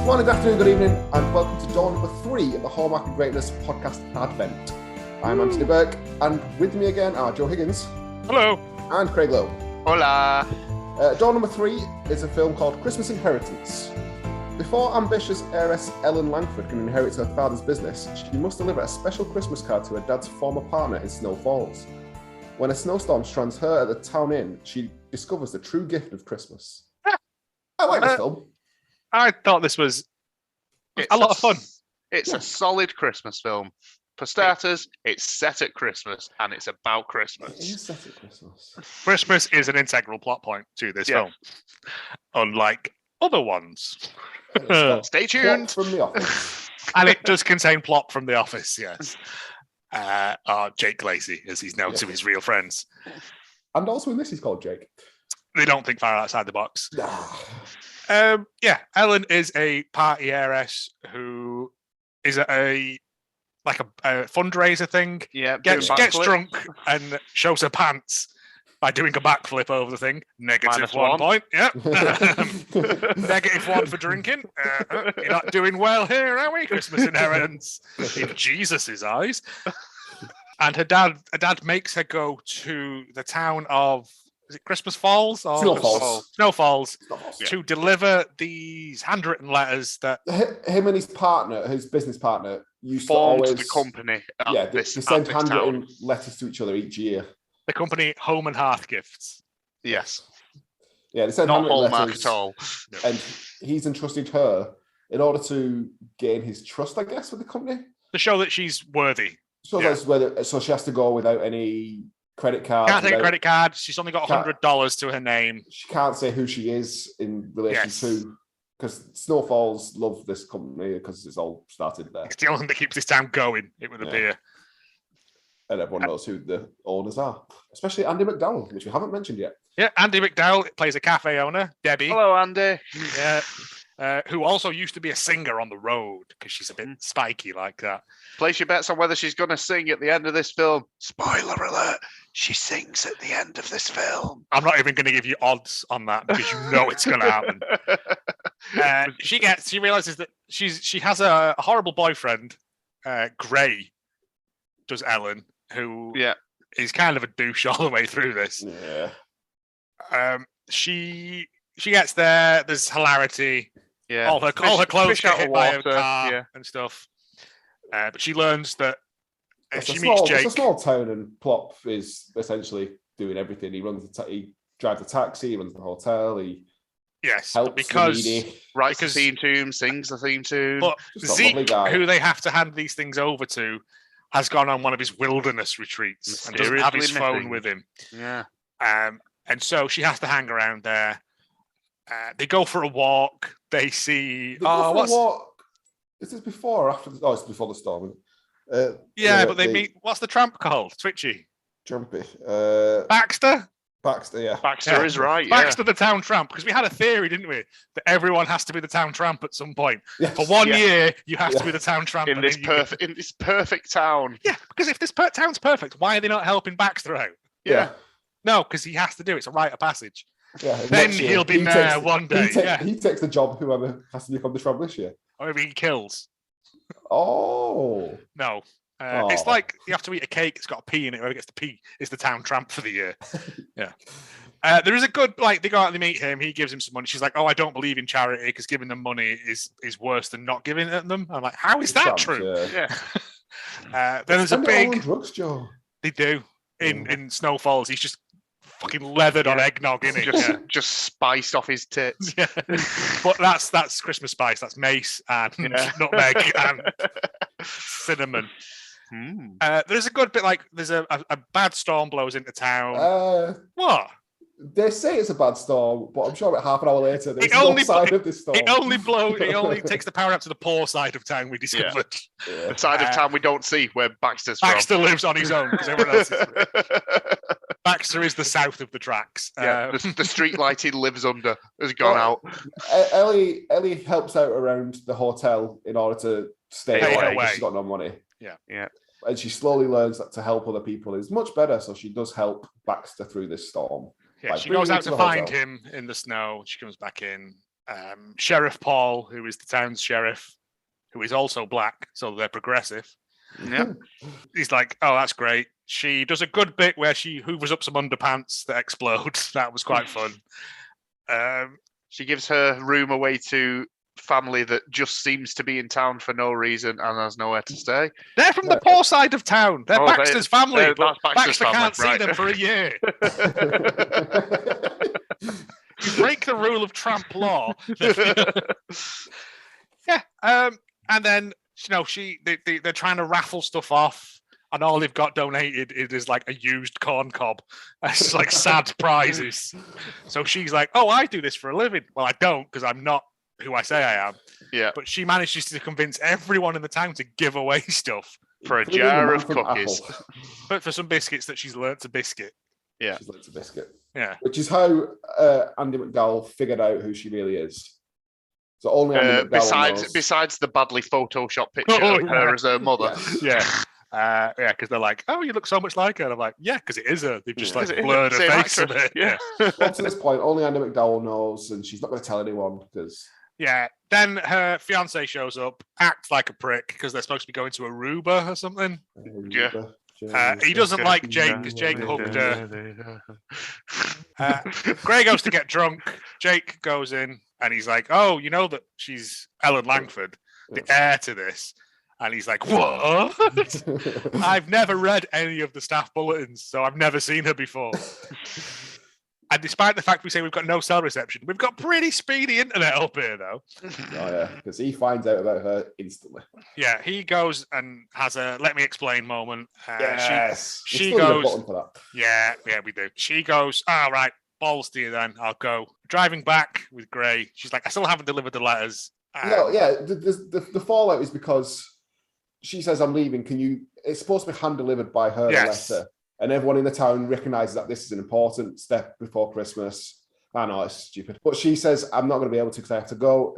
Morning, good afternoon, good evening, and welcome to door number 3 of the Hallmark of Greatness podcast Advent. I'm Anthony Burke, and with me again are Joe Higgins. Hello. And Craig Lowe. Hola. Door number 3 is a film called Christmas Inheritance. Before ambitious heiress Ellen Langford can inherit her father's business, she must deliver a special Christmas card to her dad's former partner in Snow Falls. When a snowstorm strands her at the town inn, she discovers the true gift of Christmas. I like this film. I thought this was a lot of fun. It's a solid Christmas film. For starters, it's set at Christmas and it's about Christmas. It is set at Christmas. Christmas is an integral plot point to this film, unlike other ones. Stay tuned. Plop from The Office. And it does contain Plop from The Office, yes. Jake Lacey, as he's known to his real friends. And also in this, he's called Jake. They don't think far outside the box. Ellen is a party heiress who is at a fundraiser thing. Yeah, gets drunk and shows her pants by doing a backflip over the thing. Negative one point. Yeah. -1 for drinking. You're not doing well here, are we? Christmas inheritance in Jesus's eyes. And her dad makes her go to the town of, is it Christmas Falls? Or Snow Falls. To deliver these handwritten letters that him and his partner, his business partner, used formed to always the company. They send handwritten letters to each other each year. The company Home and Hearth Gifts. Yes. Yeah, they send not handwritten Hallmark letters, at all. and he's entrusted her in order to gain his trust, I guess, with the company. To show that she's worthy. So she has to go without any credit card. Can't take a credit card. She's only got $100 to her name. She can't say who she is in relation to, because Snow Falls love this company because it's all started there. It's the only thing that keeps this town going, it would appear. And everyone knows who the owners are, especially Andie MacDowell, which we haven't mentioned yet. Yeah, Andie MacDowell plays a cafe owner, Debbie. Hello, Andy. Yeah. Who also used to be a singer on the road because she's a bit spiky like that. Place your bets on whether she's going to sing at the end of this film. Spoiler alert, she sings at the end of this film. I'm not even going to give you odds on that because you know it's going to happen. She realizes that she has a horrible boyfriend, Gray, does Ellen, who is kind of a douche all the way through this. Yeah. She gets there. There's hilarity. Yeah, all her clothes get hit by a car and stuff. But she learns that she meets Jake. It's a small town, and Plop is essentially doing everything. He drives a taxi, he runs the hotel, he helps the needy. Writes the theme tune, sings the theme tune. But Zeke, who they have to hand these things over to, has gone on one of his wilderness retreats and doesn't have his phone with him. Yeah. And so she has to hang around there. They go for a walk. They see. Walk. Is this before or after? It's before the storm. But they meet. What's the tramp called? Twitchy. Jumpy. Baxter. Yeah. Baxter is right. Baxter, the town tramp. Because we had a theory, didn't we, that everyone has to be the town tramp at some point. Yes. For 1 year, you have to be the town tramp in this perfect town. Yeah, because if this town's perfect, why are they not helping Baxter out? Yeah. No, because he has to do it. It's a rite of passage. Yeah, then he'll be there one day. He takes the job, whoever has to become the tramp this year. Or maybe he kills. Oh. No. It's like you have to eat a cake, it's got a P in it. Whoever gets the P is the town tramp for the year. Yeah. There is a good, they go out and they meet him. He gives him some money. She's like, oh, I don't believe in charity because giving them money is worse than not giving it them. I'm like, how is that true? Yeah. Then there's a big drugs, Joe. They do. In Snow Falls, he's just fucking leathered on eggnog, isn't he? Just spiced off his tits. Yeah. But that's Christmas spice. That's mace and nutmeg and cinnamon. There's a good bit, there's a bad storm blows into town. What? They say it's a bad storm, but I'm sure about half an hour later there's no sign of this storm. It only takes the power up to the poor side of town, we discovered. The side of town we don't see, where Baxter lives on his own because everyone else is Baxter is the south of the tracks. The street lighting lives under has gone out. Ellie helps out around the hotel in order to stay away because she's got no money. Yeah. And she slowly learns that to help other people is much better, so she does help Baxter through this storm. Yeah, she goes out to find him in the snow. She comes back in. Sheriff Paul, who is the town's sheriff, who is also black, so they're progressive. Yeah. He's like, oh, that's great. She does a good bit where she hoovers up some underpants that explode. That was quite fun. She gives her room away to family that just seems to be in town for no reason and has nowhere to stay. They're from the poor side of town. They're Baxter's family, but that's Baxter's Baxter family, can't see right. them for a year. You break the rule of tramp law. Yeah. And then, they're trying to raffle stuff off, and all they've got donated is like a used corn cob. It's like sad prizes. So she's like, oh, I do this for a living. Well, I don't, because I'm not who I say I am. Yeah. But she manages to convince everyone in the town to give away stuff for a jar of cookies. Apple. But for some biscuits that she's learnt to biscuit. Yeah. She's learnt to biscuit. Yeah. Which is how Andie MacDowell figured out who she really is. So only Andie MacDowell knows. Besides the badly photoshopped picture of her as her mother. Yes. Yeah. Because they're like, oh, you look so much like her. And I'm like, yeah, because it is her. They've just blurred her face a bit. Yeah. Up to this point, only Andie MacDowell knows, and she's not going to tell anyone because. Yeah. Then her fiance shows up, acts like a prick because they're supposed to be going to Aruba or something. Yeah. He doesn't like Jake because Jake hugged her. Gray goes to get drunk. Jake goes in and he's like, oh, you know that she's Ellen Langford, the heir to this. And he's like, what? I've never read any of the staff bulletins, so I've never seen her before. And despite the fact we say we've got no cell reception, we've got pretty speedy internet up here, though. Oh, yeah, because he finds out about her instantly. Yeah, he goes and has a let me explain moment. Yes. She goes, button for that. yeah, we do. She goes, all right, balls to you then, I'll go. Driving back with Gray, she's like, I still haven't delivered the letters. The fallout is because she says, I'm leaving. It's supposed to be hand-delivered by her, Yes. the letter. And everyone in the town recognises that this is an important step before Christmas. I know, it's stupid. But she says, I'm not going to be able to because I have to go.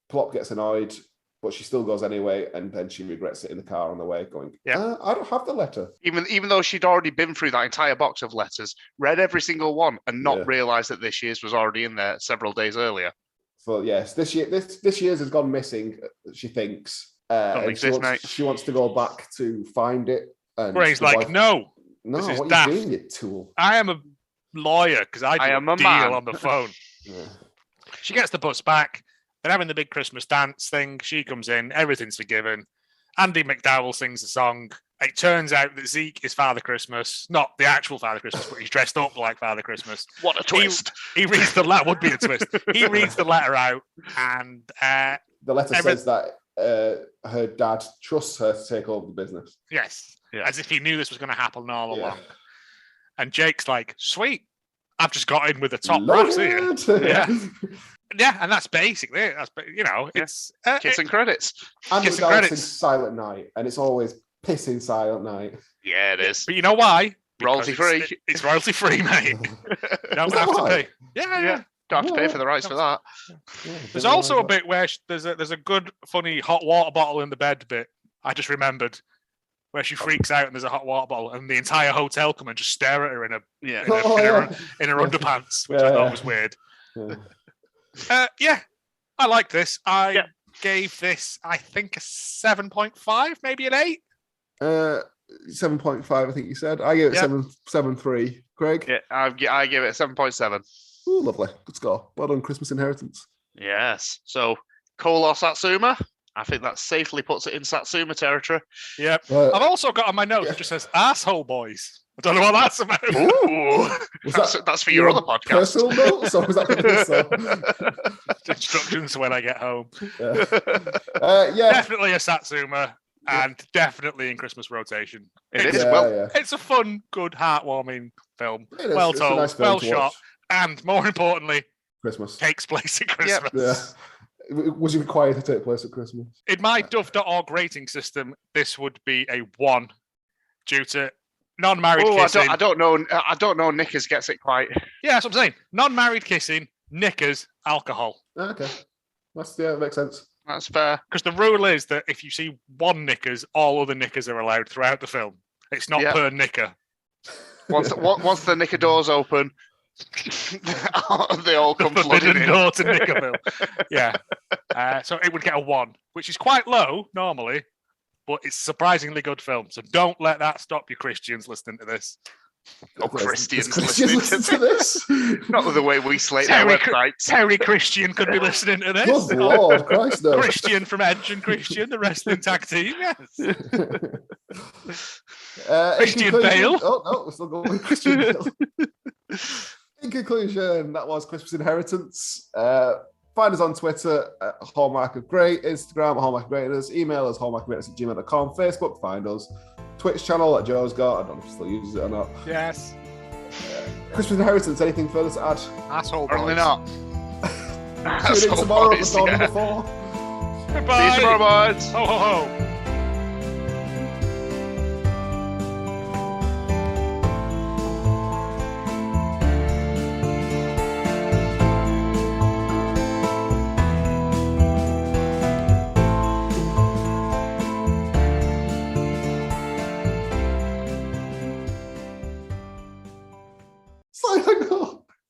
Plop gets annoyed, but she still goes anyway. And then she regrets it in the car on the way, going, I don't have the letter. Even though she'd already been through that entire box of letters, read every single one, and not realised that this year's was already in there several days earlier. So, yes, this year's has gone missing, she thinks. She wants to go back to find it. And Gray's like, no, what are daft. you doing, you tool? I am a lawyer because I am a a deal man. on the phone. Yeah. She gets the bus back. They're having the big Christmas dance thing. She comes in. Everything's forgiven. Andie MacDowell sings a song. It turns out that Zeke is Father Christmas, not the actual Father Christmas, but he's dressed up like Father Christmas. What a twist! He reads the letter. Would be a twist. He reads the letter out, and the letter says that her dad trusts her to take over the business. Yes, as if he knew this was going to happen all along. And Jake's like, "Sweet, I've just got in with the top brass here." Yeah, and that's basically it. That's it's kiss and credits. And kiss and credits. Silent Night, and it's always pissing Silent Night. Yeah, it is. But you know why? Royalty free. It's royalty free, mate. You don't have to pay. Yeah. Don't have to pay for the rights for that. There's also a bit where there's a good, funny hot water bottle in the bed bit. I just remembered where she freaks out and there's a hot water bottle and the entire hotel come and just stare at her in her underpants, which I thought was weird. I like this. I gave this, I think, a 7.5, maybe an 8. 7.5, I think you said. I gave it 7.3. Craig? Yeah, I gave it a 7.7. Ooh, lovely. Good score. Well done, Christmas Inheritance. Yes. So, Kolo Satsuma, I think that safely puts it in Satsuma territory. Yep. I've also got on my notes, it just says, asshole boys. I don't know what that's about. Ooh. That's for your other podcast. Personal notes, or was that for this? Instructions when I get home. Yeah. Definitely a Satsuma. And definitely in Christmas rotation. It's a fun, good, heartwarming film. Well told, nice well shot, and more importantly, Christmas takes place at Christmas. Yeah. Was it required to take place at Christmas? In my Dove.org rating system, this would be a 1 due to non-married kissing. I don't know. Knickers gets it quite. Yeah, that's what I'm saying. Non-married kissing, knickers, alcohol. Okay, that makes sense. That's fair. Because the rule is that if you see one knickers, all other knickers are allowed throughout the film. It's not per knicker. Once the knicker doors open, They all The come flooding forbidden in. door to Nickerville. Yeah. So it would get a 1, which is quite low normally, but it's a surprisingly good film. So don't let that stop you Christians listening to this. No Christians Christians listening to this. Not the way we slate their websites. Terry Christian could be listening to this. Good Lord, Christ, no. Christian from Edge and Christian, the wrestling tag team, yes. Christian Bale. Oh, no, we're still going with Christian Bale. In conclusion, that was Christmas Inheritance. Find us on Twitter at Hallmark of Great, Instagram at Hallmark of Greatness, email us hallmarkofgreatness@gmail.com, Facebook, find us, Twitch channel that Joe's got, I don't know if he still uses it or not. Yes. Christmas Inheritance, anything further to add? Asshole Apparently boys. not. Tune in tomorrow at the Asshole boys, number 4. Goodbye. See you tomorrow, boys. Ho, ho, ho. It's like,